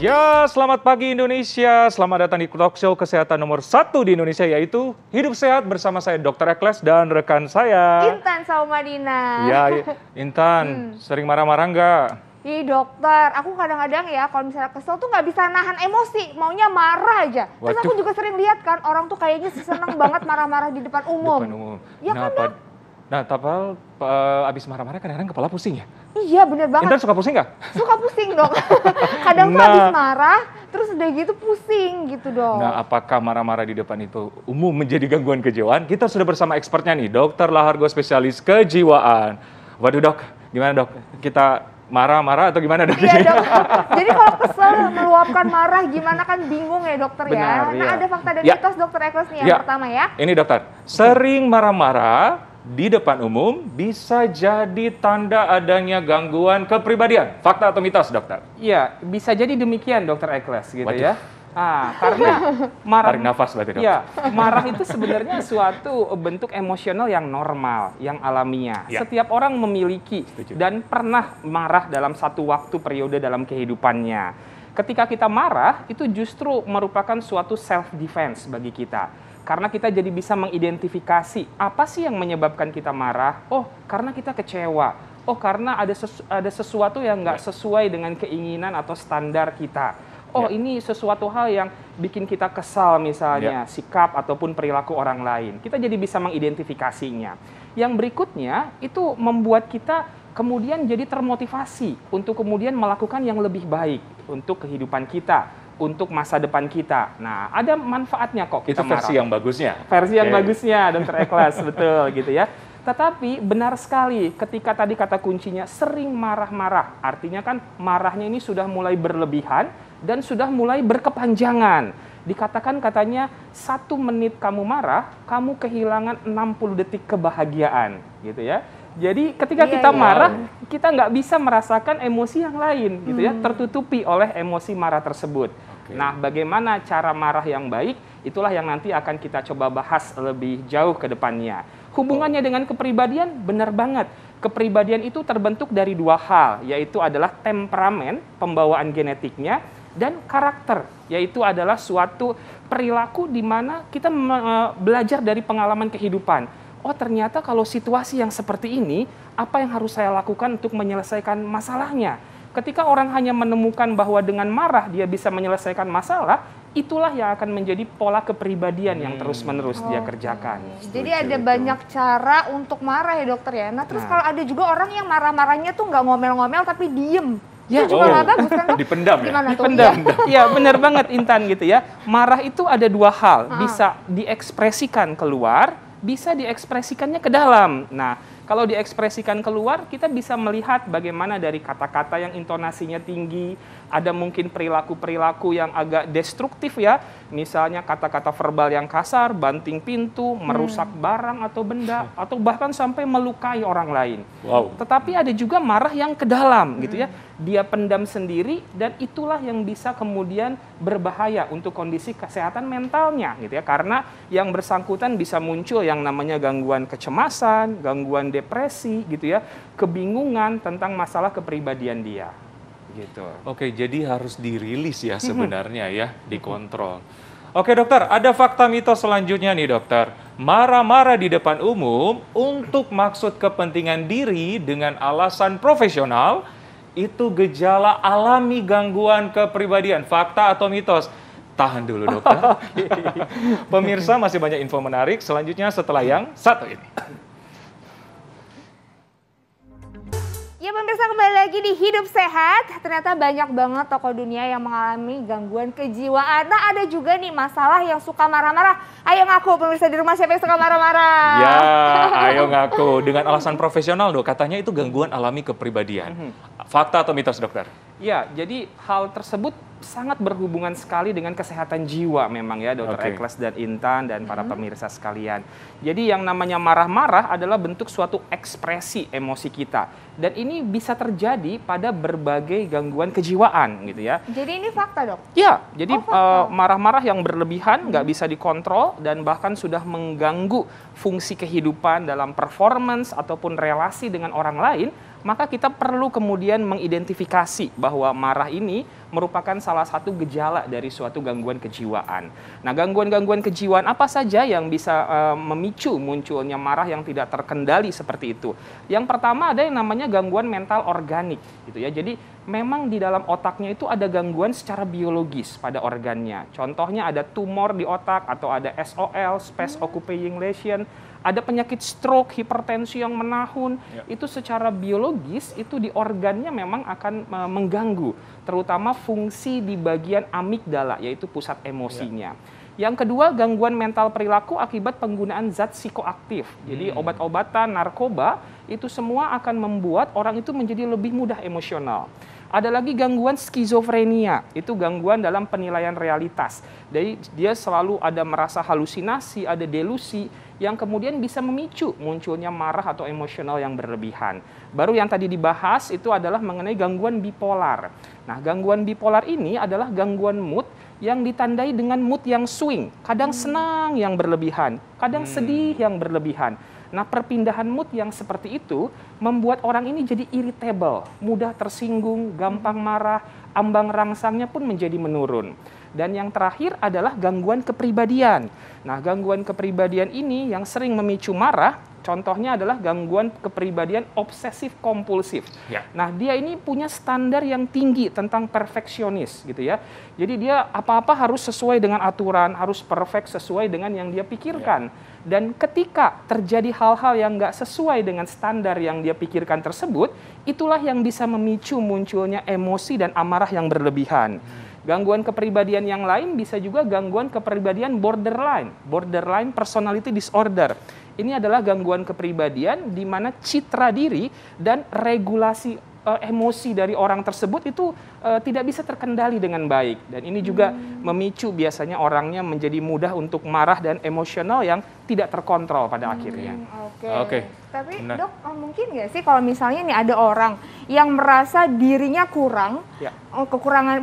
Ya, selamat pagi Indonesia. Selamat datang di talk show kesehatan nomor 1 di Indonesia, yaitu Hidup Sehat bersama saya Dr. Ekles dan rekan saya Intan Saumadina. Ya, Intan, sering marah-marah nggak? Ih dokter, aku kadang-kadang ya kalau misalnya kesel tuh nggak bisa nahan emosi, maunya marah aja. Terus Waduh. aku juga sering lihat kan orang tuh kayaknya seneng banget marah-marah di depan umum. Depan umum. Ya kan dok? Nah, tapal abis marah-marah kadang-kadang kepala pusing ya? Iya bener banget. Intan suka pusing nggak? Suka pusing dok. Kadang tuh Nah. habis marah, terus udah gitu pusing gitu dok. Nah, apakah marah-marah di depan itu umum menjadi gangguan kejiwaan? Kita sudah bersama expertnya nih, Dr. Lahargo, spesialis kejiwaan. Waduh dok, gimana dok? Kita marah-marah atau gimana dok? Iya dok. Jadi kalau kesel meluapkan marah gimana kan bingung ya dokter Benar, ya. Nah iya. ada fakta dan Ya. mitos dokter Ekles nih yang Ya. pertama ya. Ini dokter, sering marah-marah di depan umum bisa jadi tanda adanya gangguan kepribadian. Fakta atau mitos, dokter? Iya, bisa jadi demikian Dokter Ekles gitu Waduh. ya. Karena Tarik nafas berarti, dok. ya, marah itu sebenarnya suatu bentuk emosional yang normal, yang alamiah. Ya. Setiap orang memiliki Setuju. dan pernah marah dalam satu waktu periode dalam kehidupannya. Ketika kita marah, itu justru merupakan suatu self defense bagi kita. Karena kita jadi bisa mengidentifikasi apa sih yang menyebabkan kita marah. Oh, karena kita kecewa. Oh, karena ada sesuatu yang nggak sesuai dengan keinginan atau standar kita. Oh, Ya. ini sesuatu hal yang bikin kita kesal misalnya, sikap ataupun perilaku orang lain. Kita jadi bisa mengidentifikasinya. Yang berikutnya itu membuat kita kemudian jadi termotivasi untuk kemudian melakukan yang lebih baik untuk kehidupan kita, untuk masa depan kita. Nah, ada manfaatnya kok Itu kita marah. versi yang bagusnya. Versi yang Oke. bagusnya, Dr. Ekles, betul gitu ya. Tetapi benar sekali ketika tadi kata kuncinya sering marah-marah. Artinya kan marahnya ini sudah mulai berlebihan dan sudah mulai berkepanjangan. Dikatakan katanya 1 menit kamu marah, kamu kehilangan 60 detik kebahagiaan gitu ya. Jadi ketika Iya, kita iya. marah, kita nggak bisa merasakan emosi yang lain gitu ya, tertutupi oleh emosi marah tersebut. Oke. Nah, bagaimana cara marah yang baik? Itulah yang nanti akan kita coba bahas lebih jauh ke depannya. Hubungannya dengan kepribadian benar banget. Kepribadian itu terbentuk dari 2 hal, yaitu adalah temperamen, pembawaan genetiknya, dan karakter, yaitu adalah suatu perilaku di mana kita belajar dari pengalaman kehidupan. Oh, ternyata kalau situasi yang seperti ini, apa yang harus saya lakukan untuk menyelesaikan masalahnya? Ketika orang hanya menemukan bahwa dengan marah dia bisa menyelesaikan masalah, itulah yang akan menjadi pola kepribadian yang terus-menerus dia kerjakan. Jadi Setuju ada itu. banyak cara untuk marah ya dokter ya. Nah terus Nah. kalau ada juga orang yang marah-marahnya tuh nggak ngomel-ngomel tapi diem. Ya. Itu juga nggak bagus kan dok? Dipendam ya? Gimana tuh? Dipendam. Iya. Ya, benar banget Intan gitu ya. Marah itu ada 2 hal, Ah. bisa diekspresikan keluar, bisa diekspresikannya ke dalam. Nah, kalau diekspresikan keluar, kita bisa melihat bagaimana dari kata-kata yang intonasinya tinggi, ada mungkin perilaku-perilaku yang agak destruktif ya, misalnya kata-kata verbal yang kasar, banting pintu, merusak barang atau benda, atau bahkan sampai melukai orang lain. Wow. Tetapi ada juga marah yang ke dalam gitu ya. Dia pendam sendiri dan itulah yang bisa kemudian berbahaya untuk kondisi kesehatan mentalnya gitu ya. Karena yang bersangkutan bisa muncul yang namanya gangguan kecemasan, gangguan depresi gitu ya, kebingungan tentang masalah kepribadian dia. Gitu. Oke, jadi harus dirilis ya sebenarnya ya, dikontrol. Oke dokter, ada fakta mitos selanjutnya nih dokter. Marah-marah di depan umum untuk maksud kepentingan diri dengan alasan profesional, itu gejala alami gangguan kepribadian. Fakta atau mitos? Tahan dulu dokter. Pemirsa masih banyak info menarik, selanjutnya setelah yang satu ini. Ya pemirsa kembali lagi di Hidup Sehat. Ternyata banyak banget tokoh dunia yang mengalami gangguan kejiwaan. Nah ada juga nih masalah yang suka marah-marah. Ayo ngaku pemirsa di rumah siapa yang suka marah-marah? Ya, ayo ngaku. Dengan alasan profesional dok, katanya itu gangguan alami kepribadian. Fakta atau mitos dokter? Ya, jadi hal tersebut sangat berhubungan sekali dengan kesehatan jiwa memang ya Dr. Oke. Ekles dan Intan dan para pemirsa sekalian. Jadi yang namanya marah-marah adalah bentuk suatu ekspresi emosi kita. Dan ini bisa terjadi pada berbagai gangguan kejiwaan gitu ya. Jadi ini fakta dok? Ya, jadi Oh, fakta. marah-marah yang berlebihan nggak bisa dikontrol dan bahkan sudah mengganggu fungsi kehidupan dalam performance ataupun relasi dengan orang lain maka kita perlu kemudian mengidentifikasi bahwa marah ini merupakan salah satu gejala dari suatu gangguan kejiwaan. Nah, gangguan-gangguan kejiwaan apa saja yang bisa memicu munculnya marah yang tidak terkendali seperti itu? Yang pertama ada yang namanya gangguan mental organik, gitu ya. Jadi memang di dalam otaknya itu ada gangguan secara biologis pada organnya. Contohnya ada tumor di otak atau ada SOL, space occupying lesion, ada penyakit stroke, hipertensi yang menahun. Itu secara biologis itu di organnya memang akan mengganggu, terutama fungsi di bagian amigdala, yaitu pusat emosinya. Yang kedua, gangguan mental perilaku akibat penggunaan zat psikoaktif. Jadi obat-obatan, narkoba, itu semua akan membuat orang itu menjadi lebih mudah emosional. Ada lagi gangguan skizofrenia, itu gangguan dalam penilaian realitas. Jadi dia selalu ada merasa halusinasi, ada delusi, yang kemudian bisa memicu munculnya marah atau emosional yang berlebihan. Baru yang tadi dibahas itu adalah mengenai gangguan bipolar. Nah, gangguan bipolar ini adalah gangguan mood yang ditandai dengan mood yang swing. Kadang senang yang berlebihan, kadang sedih yang berlebihan. Nah, perpindahan mood yang seperti itu membuat orang ini jadi irritable, mudah tersinggung, gampang marah, ambang rangsangnya pun menjadi menurun. Dan yang terakhir adalah gangguan kepribadian. Nah, gangguan kepribadian ini yang sering memicu marah, contohnya adalah gangguan kepribadian obsesif kompulsif. Nah, dia ini punya standar yang tinggi tentang perfeksionis, gitu ya. Jadi dia apa-apa harus sesuai dengan aturan, harus perfect sesuai dengan yang dia pikirkan. Dan ketika terjadi hal-hal yang nggak sesuai dengan standar yang dia pikirkan tersebut, itulah yang bisa memicu munculnya emosi dan amarah yang berlebihan. Gangguan kepribadian yang lain bisa juga gangguan kepribadian borderline personality disorder. Ini adalah gangguan kepribadian di mana citra diri dan regulasi emosi dari orang tersebut itu tidak bisa terkendali dengan baik. Dan ini juga memicu biasanya orangnya menjadi mudah untuk marah dan emosional yang tidak terkontrol pada akhirnya. Oke. Tapi dok, mungkin nggak sih kalau misalnya nih ada orang yang merasa dirinya kurang,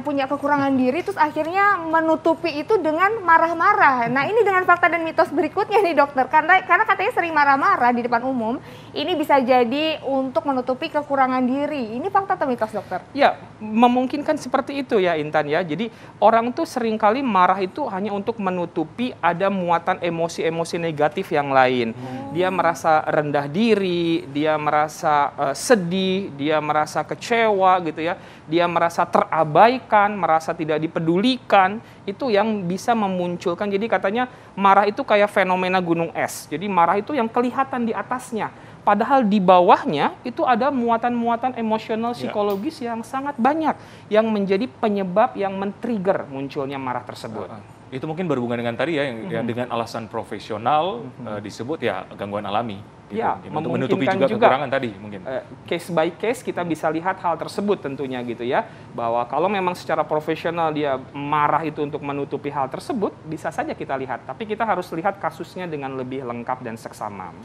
punya kekurangan diri, terus akhirnya menutupi itu dengan marah-marah. Nah, ini dengan fakta dan mitos berikutnya nih dokter, karena katanya sering marah-marah di depan umum, ini bisa jadi untuk menutupi kekurangan diri. Ini fakta atau mitos dokter? Ya, memungkinkan seperti itu ya Intan ya. Jadi orang tuh seringkali marah itu hanya untuk menutupi ada muatan emosi-emosi negatif yang lain. Dia merasa rendah diri, dia merasa sedih, dia merasa kecewa gitu ya, dia merasa terabaikan, merasa tidak dipedulikan, itu yang bisa memunculkan. Jadi katanya marah itu kayak fenomena gunung es, jadi marah itu yang kelihatan di atasnya, padahal di bawahnya itu ada muatan-muatan emosional psikologis yang sangat banyak, yang menjadi penyebab yang men-trigger munculnya marah tersebut. Itu mungkin berhubungan dengan tadi ya, yang dengan alasan profesional disebut ya gangguan alami. Gitu. Ya, untuk menutupi juga kekurangan tadi mungkin. Case by case kita bisa lihat hal tersebut tentunya gitu ya. Bahwa kalau memang secara profesional dia marah itu untuk menutupi hal tersebut, bisa saja kita lihat. Tapi kita harus lihat kasusnya dengan lebih lengkap dan seksama.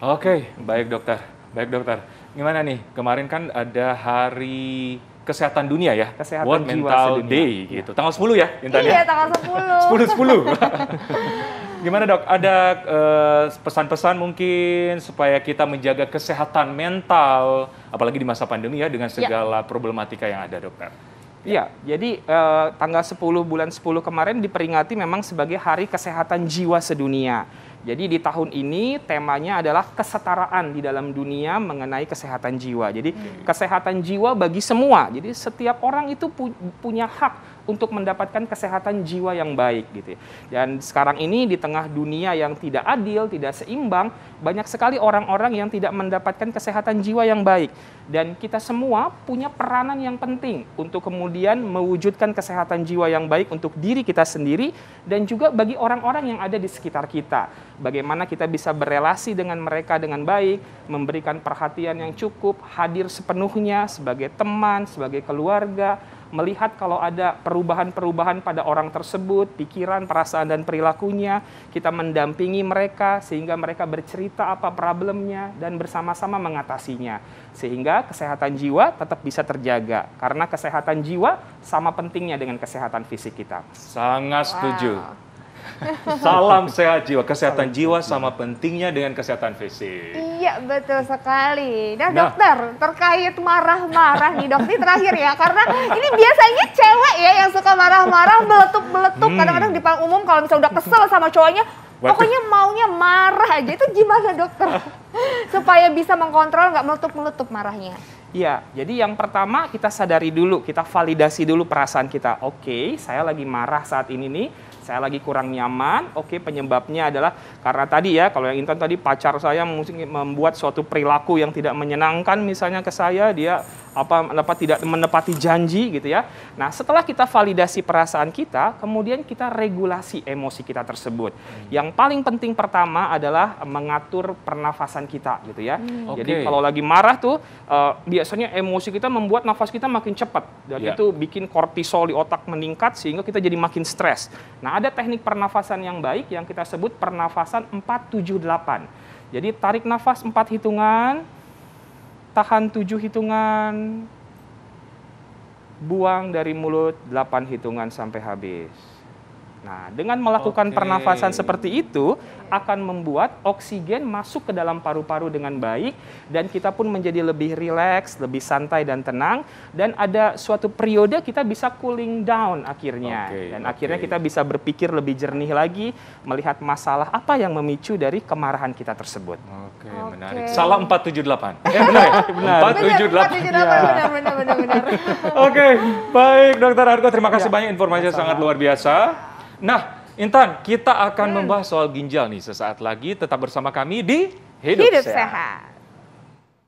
Oke, baik dokter. Baik dokter. Gimana nih? Kemarin kan ada hari Kesehatan Dunia ya, Kesehatan World Jiwa Mental Sedunia. Day gitu. Tanggal 10 ya, Intan ya? Iya, tanggal 10. 10. Gimana dok, ada pesan-pesan mungkin supaya kita menjaga kesehatan mental, apalagi di masa pandemi ya, dengan segala problematika yang ada dokter? Iya, jadi tanggal 10 bulan 10 kemarin diperingati memang sebagai Hari Kesehatan Jiwa Sedunia. Jadi di tahun ini temanya adalah kesetaraan di dalam dunia mengenai kesehatan jiwa. Jadi kesehatan jiwa bagi semua. Jadi setiap orang itu punya hak untuk mendapatkan kesehatan jiwa yang baik gitu. Dan sekarang ini di tengah dunia yang tidak adil, tidak seimbang, banyak sekali orang-orang yang tidak mendapatkan kesehatan jiwa yang baik. Dan kita semua punya peranan yang penting untuk kemudian mewujudkan kesehatan jiwa yang baik untuk diri kita sendiri dan juga bagi orang-orang yang ada di sekitar kita. Bagaimana kita bisa berelasi dengan mereka dengan baik, memberikan perhatian yang cukup, hadir sepenuhnya sebagai teman, sebagai keluarga, melihat kalau ada perubahan-perubahan pada orang tersebut, pikiran, perasaan, dan perilakunya, kita mendampingi mereka sehingga mereka bercerita apa problemnya dan bersama-sama mengatasinya. Sehingga kesehatan jiwa tetap bisa terjaga, karena kesehatan jiwa sama pentingnya dengan kesehatan fisik kita. Sangat setuju. Salam sehat jiwa, kesehatan jiwa sama pentingnya dengan kesehatan fisik. Iya, betul sekali. Nah, dokter, terkait marah-marah nih, dok, ini terakhir ya, karena ini biasanya cewek ya yang suka marah-marah, meletup-meletup, kadang-kadang di depan umum kalau misalnya udah kesel sama cowoknya, pokoknya maunya marah aja. Itu gimana, dokter? Supaya bisa mengkontrol nggak meletup-meletup marahnya. Iya, jadi yang pertama kita sadari dulu, kita validasi dulu perasaan kita. Oke, saya lagi marah saat ini nih, saya lagi kurang nyaman. Oke, penyebabnya adalah karena tadi ya, kalau yang Intan tadi pacar saya mungkin membuat suatu perilaku yang tidak menyenangkan misalnya ke saya, dia tidak menepati janji gitu ya. Nah, setelah kita validasi perasaan kita, kemudian kita regulasi emosi kita tersebut. Yang paling penting pertama adalah mengatur pernafasan kita gitu ya. Jadi kalau lagi marah tuh biasanya emosi kita membuat nafas kita makin cepat dan itu bikin kortisol di otak meningkat sehingga kita jadi makin stres. Nah, ada teknik pernafasan yang baik yang kita sebut pernafasan 4-7-8. Jadi tarik nafas 4 hitungan, tahan 7 hitungan, buang dari mulut 8 hitungan sampai habis. Nah, dengan melakukan pernafasan seperti itu akan membuat oksigen masuk ke dalam paru-paru dengan baik dan kita pun menjadi lebih rileks, lebih santai dan tenang dan ada suatu periode kita bisa cooling down akhirnya dan akhirnya kita bisa berpikir lebih jernih lagi melihat masalah apa yang memicu dari kemarahan kita tersebut. Oke, menarik. Salah 478. Benar ya? Benar. 478. Benar. Oke, baik Dokter Argo, terima kasih banyak informasinya sangat luar biasa. Nah, Intan, kita akan membahas soal ginjal nih sesaat lagi. Tetap bersama kami di Hidup Sehat.